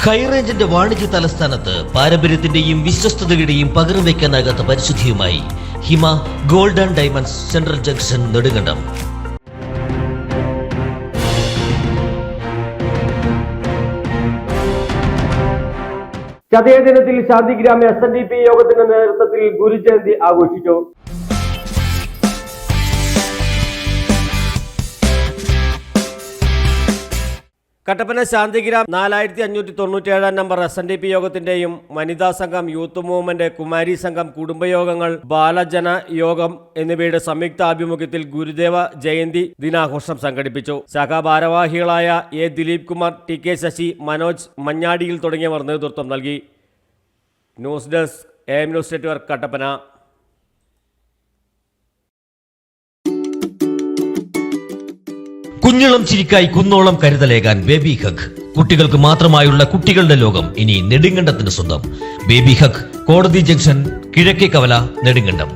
ഹൈറേഞ്ചിന്റെ വാണിജ്യ തലസ്ഥാനത്ത് പാരമ്പര്യത്തിന്റെയും വിശ്വസ്തതയുടെയും പകരം വയ്ക്കാനാകാത്ത പരിശുദ്ധിയുമായി Hima gold and diamonds central junction Nedumkandam. ചതയ ദിനത്തിൽ ശാന്തിഗ്രാമ SNDP യോഗത്തിന്റെ നേതൃത്വത്തിൽ ഗുരുജയന്തി ആഘോഷിച്ചു. കട്ടപ്പന ശാന്തിഗ്രാം 4597 നമ്പർ SNDP യോഗത്തിന്റെയും വനിതാ സംഘം, യൂത്ത് മൂവ്മെന്റ്, കുമാരി സംഘം, കുടുംബയോഗങ്ങൾ, ബാലജന യോഗം എന്നിവയുടെ സംയുക്ത ആഭിമുഖ്യത്തിൽ ഗുരുദേവ ജയന്തി ദിനാഘോഷം സംഘടിപ്പിച്ചു. ശാഖാ ഭാരവാഹികളായ A. ദിലീപ് കുമാർ, TK ശശി, മനോജ് മഞ്ഞാടിയിൽ തുടങ്ങിയവർ നേതൃത്വം നൽകി. News desk AM news network, Kattappana. കുഞ്ഞിളം ചിരിക്കായി കുന്നോളം കരുതലേകാൻ ബേബി ഹഗ്. കുട്ടികൾക്ക് മാത്രമായുള്ള കുട്ടികളുടെ ലോകം ഇനി നെടുങ്കണ്ടത്തിന് സ്വന്തം. ബേബി ഹഗ്, കോടതി ജംഗ്ഷൻ, കിഴക്കേ കവല, നെടുങ്കണ്ടം.